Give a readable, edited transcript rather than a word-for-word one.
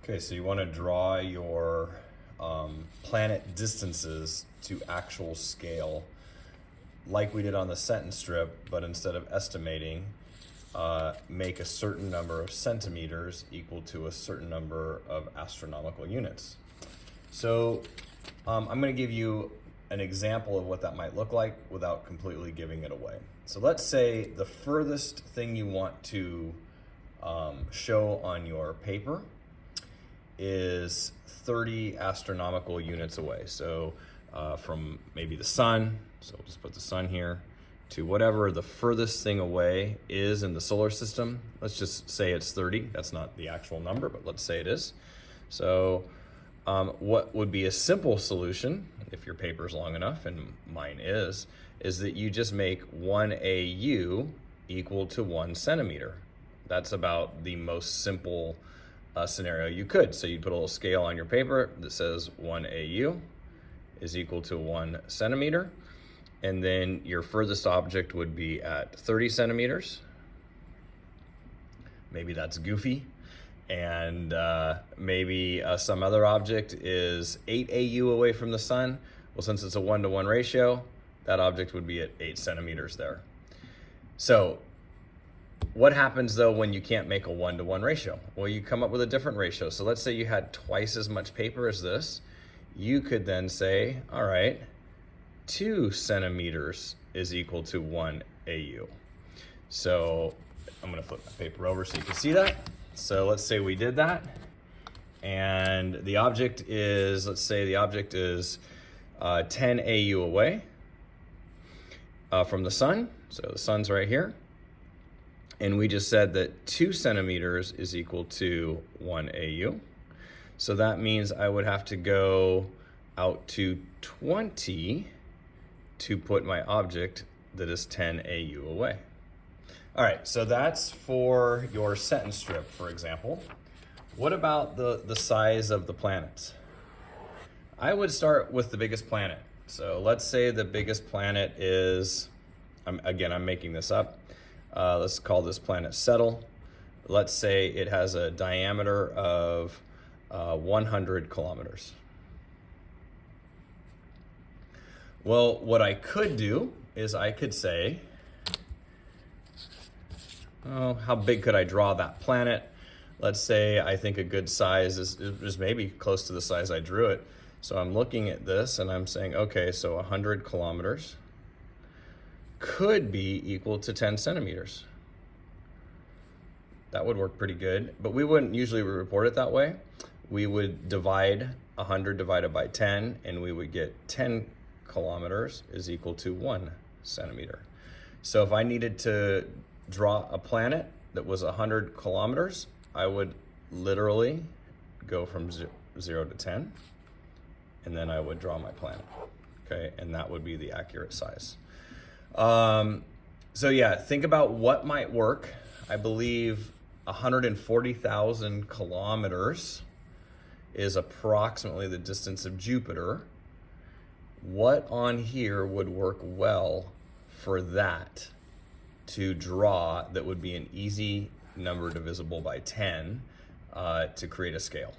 Okay, so you want to draw your planet distances to actual scale like we did on the sentence strip, but instead of estimating, make a certain number of centimeters equal to a certain number of astronomical units. So I'm going to give you an example of what that might look like without completely giving it away. So let's say the furthest thing you want to show on your paper is 30 astronomical units away. So from maybe the sun, so we'll just put the sun here, to whatever the furthest thing away is in the solar system. Let's just say it's 30. That's not the actual number, but let's say it is. So what would be a simple solution, if your paper is long enough, and mine is that you just make 1 AU equal to 1 centimeter. That's about the most simple scenario you could. So you put a little scale on your paper that says 1 AU is equal to 1 centimeter. And then your furthest object would be at 30 centimeters. Maybe that's goofy. And maybe some other object is 8 AU away from the sun. Well, since it's a 1-to-1 ratio, that object would be at 8 centimeters there. So what happens though when you can't make a 1-to-1 ratio? Well, you come up with a different ratio. So let's say you had twice as much paper as this. You could then say, all right, 2 centimeters is equal to 1 AU. So I'm gonna flip my paper over so you can see that. So let's say we did that, and the object is, let's say the object is 10 AU away from the sun. So the sun's right here. And we just said that 2 centimeters is equal to 1 AU. So that means I would have to go out to 20 to put my object that is 10 AU away. All right, so that's for your sentence strip, for example. What about the size of the planets? I would start with the biggest planet. So let's say the biggest planet is, again, I'm making this up. Let's call this planet Settle. Let's say it has a diameter of 100 kilometers. Well, what I could do is I could say, oh, how big could I draw that planet? Let's say I think a good size is maybe close to the size I drew it. So I'm looking at this and I'm saying, okay, so 100 kilometers could be equal to 10 centimeters. That would work pretty good, but we wouldn't usually report it that way. We would divide 100 divided by 10, and we would get 10 kilometers is equal to 1 centimeter. So if I needed to draw a planet that was 100 kilometers, I would literally go from 0 to 10, and then I would draw my planet, okay? And that would be the accurate size. So yeah, think about what might work. I believe 140,000 kilometers is approximately the distance of Jupiter. What on here would work well for that to draw that would be an easy number divisible by 10 to create a scale?